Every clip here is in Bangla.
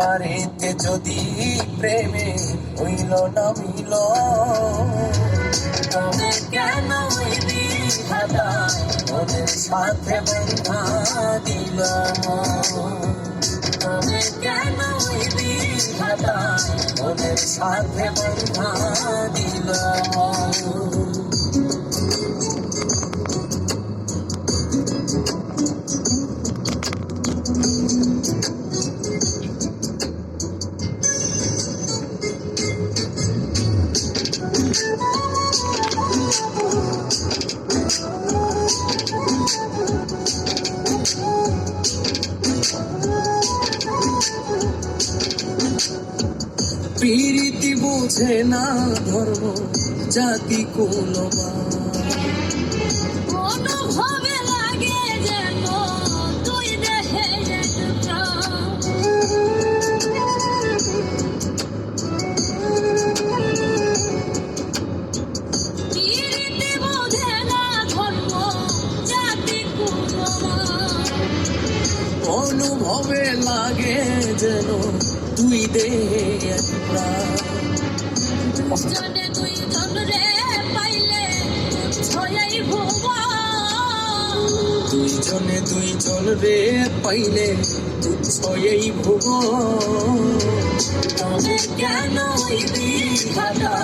পারেতে যদি প্রেমে হইল না মিল, তবে কেন ওই বিধাতায় ওদের সাথে বন্ধা দিল? তবে কেন ওই বিধাতায় ওদের সাথে বন্ধা দিল? প্রীতি বুঝে না ধর্ম জাতি কুলবা, অনুভবে লাগে যেন তুই দেহে একটা প্রীতি বুঝে না ধর্ম জাতি কুলবা, অনুভবে লাগে যেন তুই দে একটা। দুজনে দুইজন রে পাইলে ছয়াই ভুবন, দুইজনে দুইজন রে পাইলে তুচ্ছ এই ভুবন। তবে কেন ওই বিধাতা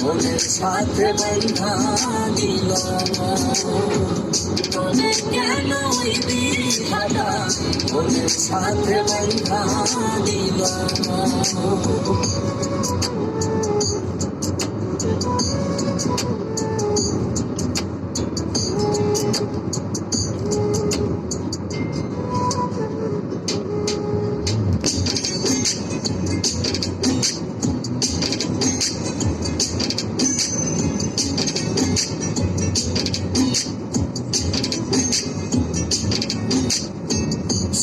ওদের সাথে বন্ধা দিল? তবে কেন ওই বিধাতা ওদের সাথে বন্ধা দিল?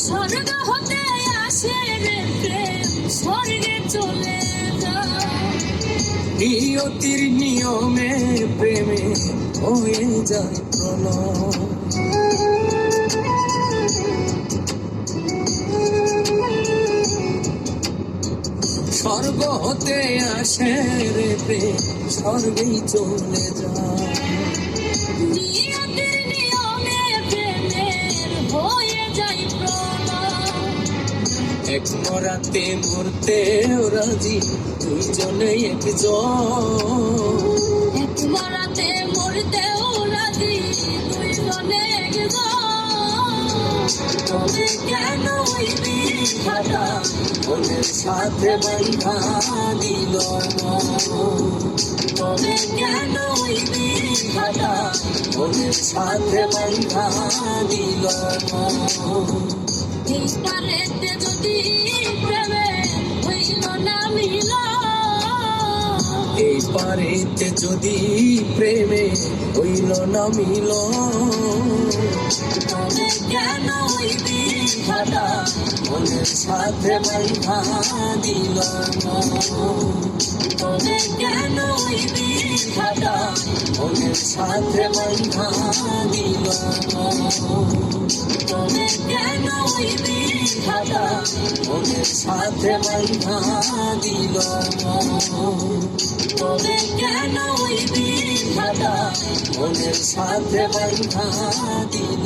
স্বর্গ হতে আসে রে প্রেম, স্বর্গে চলে যায়। নিয়তির নিয়মে প্রেমে হয়ে যায় প্রলয়। স্বর্গ হতে আসে রে প্রেম, স্বর্গেই চলে যায়। নিয়তির নিয়মে প্রেমের হয়ে যায় প্রলয়। এক মরাতে মরতে রাজি দুইজনে একজন, এক মরাতে মরতেও রাজি দুইজনে একজন। তবে কেন ওই বিধাতা ওদের সাথে বন্ধা দিল? তবে কেন ওই বিধাতা ওদের সাথে বন্ধা দিল? এই পারেতে যদি প্রেমে হইল না মিল, এই পারেতে যদি প্রেমে হইল না মিল, তবে কেন ওই বিধাতা ওদের সাথে বন্ধা দিল? তবে কেন ওই বিধাতা ওদের সাথে বন্ধা দিল? তবে কেন ওই বিধাতা ওদের সাথে বন্ধা দিল? তবে কেন ওই বিধাতা ওদের সাথে বন্ধা দিল?